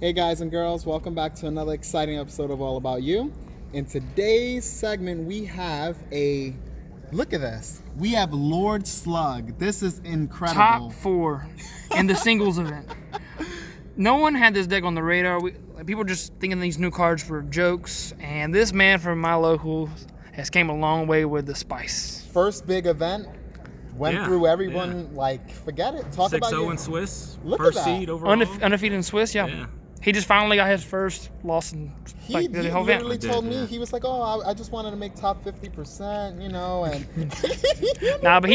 Hey guys and girls, welcome back to another exciting episode of All About You. In today's segment, we have look at this. We have Lord Slug. This is incredible. Top 4 in the singles event. No one had this deck on the radar. People were just thinking these new cards were jokes, and this man from my local has came a long way with the spice. First big event. Went through everyone, forget it. Talk about 6-0 in Swiss. Look First at that. seed overall. Undefeated in Swiss, yeah. He just finally got his first loss in He the whole event. literally told me, he was like, I just wanted to make top 50%, and Nah, but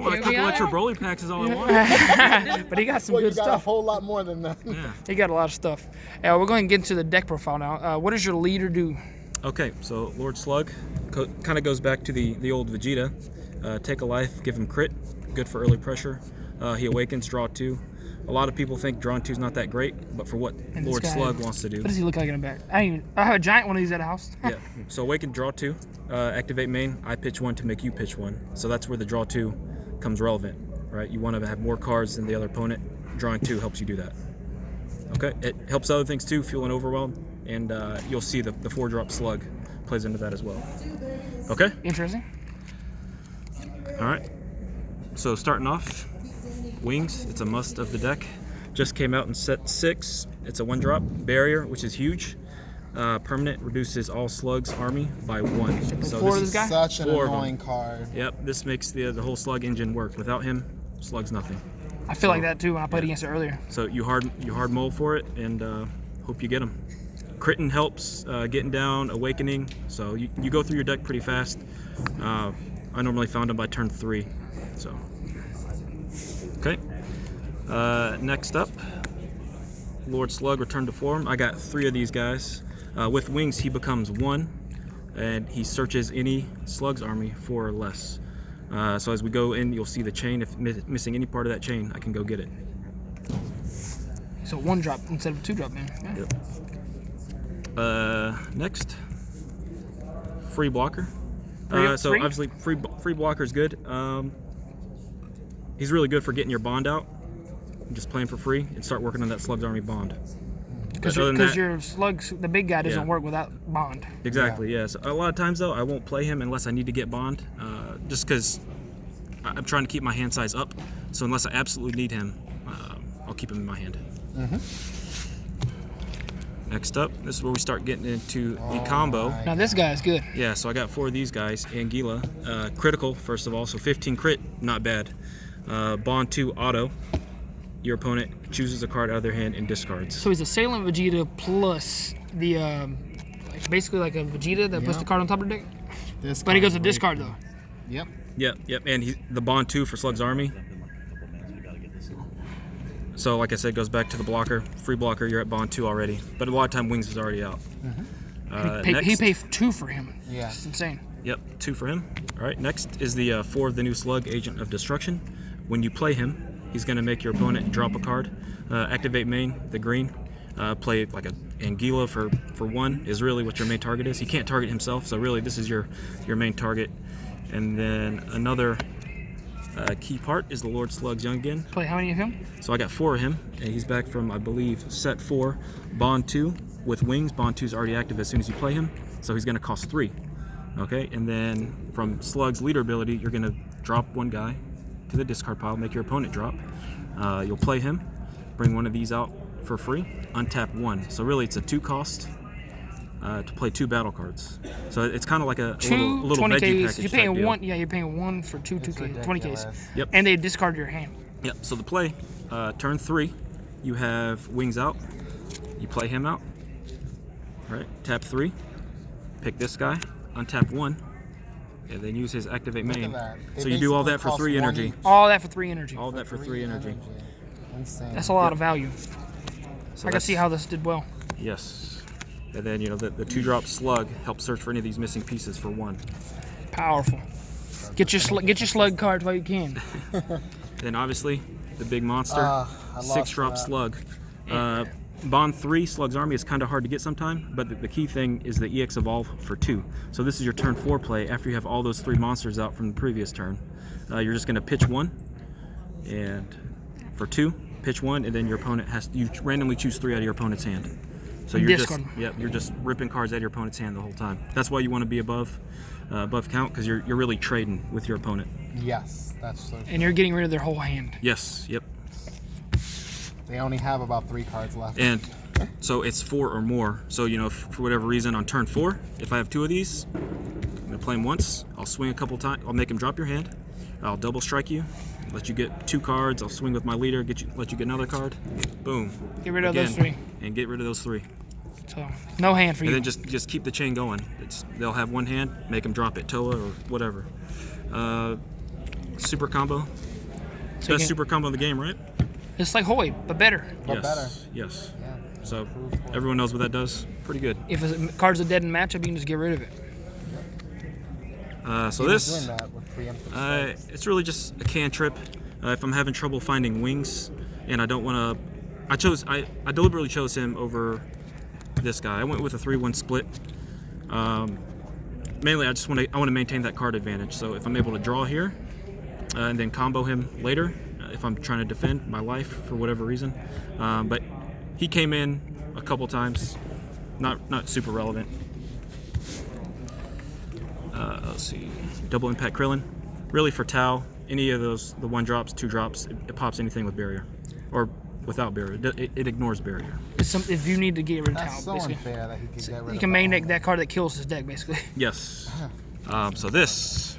Well, a couple extra Broly packs is all I want. but he got some well, good you got stuff. a whole lot more than that. Yeah. He got a lot of stuff. We're going to get into the deck profile now. What does your leader do? Okay, so Lord Slug kind of goes back to the old Vegeta. Take a life, give him crit, good for early pressure. He awakens, draw 2. A lot of people think drawing 2 is not that great, but for what Lord Slug wants to do. What does he look like in the back? I have a giant one of these at the house. Yeah, so awaken, draw 2, activate main, I pitch 1 to make you pitch 1. So that's where the draw 2 comes relevant, right? You want to have more cards than the other opponent. Drawing 2 helps you do that. Okay, it helps other things too, feeling overwhelmed, and you'll see the 4-drop Slug plays into that as well. Okay? Interesting. All right. So starting off, Wings, it's a must of the deck. Just came out in set 6. It's a 1-drop barrier, which is huge. Permanent reduces all Slug's army by 1. So Four this of is this guy? Such an 4 of them. annoying card. Yep, this makes the whole Slug engine work. Without him, Slug's nothing. I feel like that too when I played against it earlier. So you hard mold for it, and hope you get him. Critting helps, getting down, awakening. So you go through your deck pretty fast. I normally found him by turn 3. So okay. Next up, Lord Slug returned to form. I got 3 of these guys. With Wings, he becomes 1, and he searches any Slug's army 4 or less. So as we go in, you'll see the chain. If missing any part of that chain, I can go get it. So 1-drop instead of 2-drop, man. Yeah. Yep. Next, free blocker. So Free? obviously, free blocker is good. He's really good for getting your bond out, just playing for free, and start working on that Slug's army bond. Because your Slugs, the big guy, doesn't work without bond. Exactly, yeah. So a lot of times, though, I won't play him unless I need to get bond, just because I'm trying to keep my hand size up. So unless I absolutely need him, I'll keep him in my hand. Next up, this is where we start getting into the combo. Now this guy is good. Yeah, so I got 4 of these guys. Anguilla, critical, first of all, so 15 crit, not bad. Bond 2 auto. Your opponent chooses a card out of their hand and discards. So he's a Vegeta plus the basically like a Vegeta that puts the card on top of the deck. But he goes to discard though. Yep. Yep, and the Bond 2 for Slug's army. So like I said, goes back to the blocker. Free blocker, you're at Bond 2 already. But a lot of time Wings is already out. He paid 2 for him. Yeah. It's insane. Yep, 2 for him. All right, next is the 4 of the new Slug, Agent of Destruction. When you play him, he's going to make your opponent drop a card. Activate main, the green. Play like a Anguilla for 1 is really what your main target is. He can't target himself, so really this is your main target. And then another key part is the Lord Slug's Youngin. Play how many of him? So I got 4 of him, and he's back from, I believe, set 4. Bond 2 with Wings. Bond 2 is already active as soon as you play him, so he's going to cost 3. Okay, and then from Slug's leader ability, you're going to drop 1 guy to the discard pile, make your opponent drop. You'll play him, bring 1 of these out for free, untap 1. So really it's a 2 cost to play 2 battle cards. So it's kind of like a little 20 veggie Ks. package. You're paying type deal. 1. Yeah, you're paying 1 for 2 Ks, 20 Ks. Yep. And they discard your hand. Yep. So the play, turn 3, you have Wings out. You play him out. All right. Tap 3. Pick this guy. Untap 1. And then use his activate main. So you do all that for 3 energy. All that for 3 energy. All that for 3 energy. Insane. That's a lot of value. So I can see how this did well. Yes. And then the 2-drop Slug helps search for any of these missing pieces for 1. Powerful. Get your slug cards while you can. Then obviously the big monster, 6-drop Slug. Bond 3 Slug's army is kind of hard to get sometime, but the key thing is the EX evolve for 2. So this is your turn 4 play after you have all those 3 monsters out from the previous turn. You're just going to pitch 1, and for 2, pitch one, and then your opponent you randomly choose 3 out of your opponent's hand. So you're Discard. you're just ripping cards out of your opponent's hand the whole time. That's why you want to be above count, because you're really trading with your opponent. Yes, that's so And you're getting rid of their whole hand. Yes, yep. They only have about 3 cards left. And so it's 4 or more. So, you know, if, for whatever reason on turn 4, if I have 2 of these, I'm gonna play them once. I'll swing a couple times. I'll make him drop your hand. I'll double strike you, let you get 2 cards. I'll swing with my leader, let you get another card. Boom. Get rid of those 3. And get rid of those 3. So no hand for And you. then just keep the chain going. They'll have 1 hand, make them drop it, Toa or whatever. Super combo. So Best super combo in the game, right? It's like Hoy, but better. But better. Yes. Yeah. So everyone knows what that does. Pretty good. If a card's a dead in matchup, you can just get rid of it. So He was this, doing that with preemptive strikes. it's really just a cantrip. If I'm having trouble finding wings, and I don't want to, I deliberately chose him over this guy. I went with a 3-1 split. Mainly, I want to maintain that card advantage. So if I'm able to draw here, and then combo him later, if I'm trying to defend my life for whatever reason. But he came in a couple times, not super relevant. Let's see, double impact Krillin. Really for Tau, any of those, the 1 drops, 2 drops, it pops anything with barrier, or without barrier. It ignores barrier. If you need to get rid of That's Tau, so basically. unfair that he could get rid You of can main all. deck that card that kills his deck, basically. Yes. So this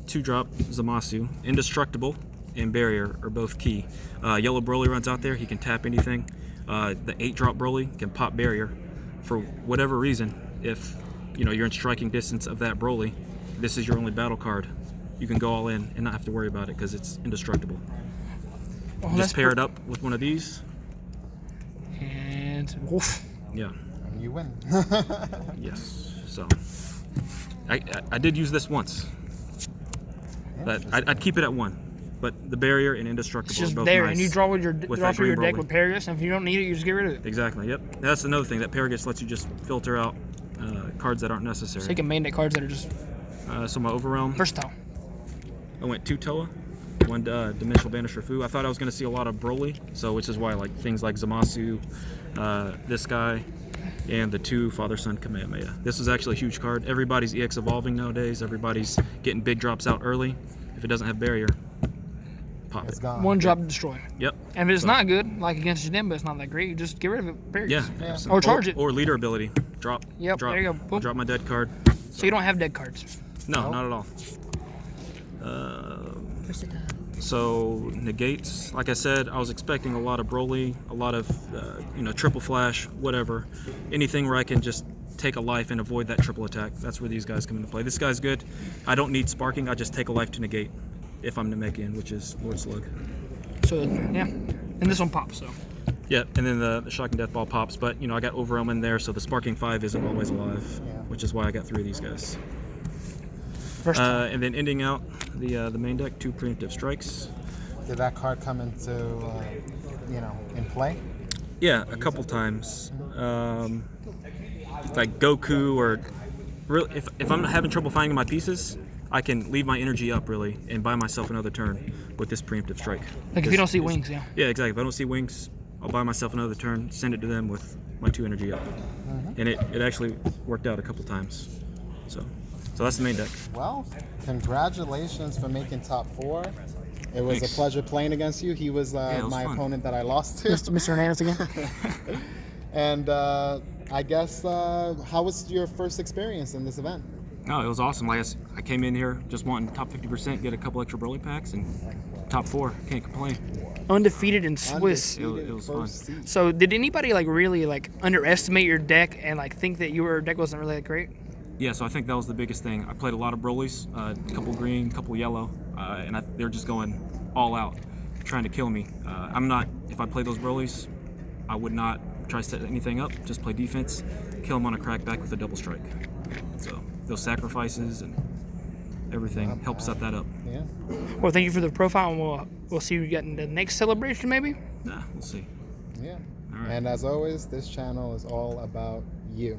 2-drop Zamasu, Indestructible and Barrier are both key. Yellow Broly runs out there, he can tap anything. The 8-drop Broly can pop Barrier for whatever reason. If you're in striking distance of that Broly, this is your only battle card. You can go all in and not have to worry about it because it's indestructible. Just pair it up with one of these. And woof. Yeah. And you win. Yes. So I did use this once. But I'd keep it at 1. But the Barrier and Indestructible It's just are both there, nice and you draw with with draw that for your green deck Broly. with Paragus, and if you don't need it, you just get rid of it. Exactly. Yep. That's another thing. That Paragus lets you just filter out cards that aren't necessary. So you can main deck cards that are just So my Overrealm, versatile. I went 2 Toa, 1 Dimensional Banisher Fu. I thought I was going to see a lot of Broly, which is why I like things like Zamasu, this guy, and the 2 Father-Son Kamehameha. This is actually a huge card. Everybody's EX evolving nowadays. Everybody's getting big drops out early. If it doesn't have barrier, pop It's it. gone. 1 drop to destroy. Yep. And if it's So- not good, like against Janemba, it's not that great. You just get rid of it. Paragus. Yeah. Yeah. absolutely. Or charge it. Or leader ability. Drop. Yep, Drop. there you go. Boom. Drop my dead card. So you don't have dead cards. No, Nope. not at all. So negates, like I said, I was expecting a lot of Broly, a lot of triple flash, whatever, anything where I can just take a life and avoid that triple attack. That's where these guys come into play. This guy's good. I don't need sparking. I just take a life to negate if I'm Namekian, which is Lord Slug. So yeah, and this one pops. So Yeah, and then the Shocking Death Ball pops, but I got Overwhelm in there, so the Sparking 5 isn't always alive, Yeah. which is why I got 3 of these guys. first time. And then ending out the main deck, 2 Preemptive Strikes. Did that card come into, in play? Yeah, a couple times. Like Goku, or really, if I'm having trouble finding my pieces, I can leave my energy up really and buy myself another turn with this Preemptive Strike. Like if you don't see wings, yeah. Yeah, exactly. If I don't see wings, I'll buy myself another turn, send it to them with my 2 energy up. And it actually worked out a couple times. So that's the main deck. Well, congratulations for making top 4. It was Thanks. a pleasure playing against you. He was, it was my fun. opponent that I lost to. Mr. Hernandez again. And I guess, how was your first experience in this event? No, it was awesome. Like I came in here just wanting top 50%, get a couple extra Broly packs, and top 4. Can't complain. Undefeated in Swiss. Undefeated It was first fun. seed. So did anybody really underestimate your deck and think that your deck wasn't really that great? Yeah, so I think that was the biggest thing. I played a lot of Brolys, a couple green, couple yellow, and they're just going all out, trying to kill me. If I played those Brolys, I would not try to set anything up, just play defense, kill them on a crackback with a double strike. So those sacrifices and everything helped set that up. Yeah. Well, thank you for the profile, and we'll see you in the next celebration, maybe. Nah, we'll see. Yeah. All right. And as always, this channel is all about you.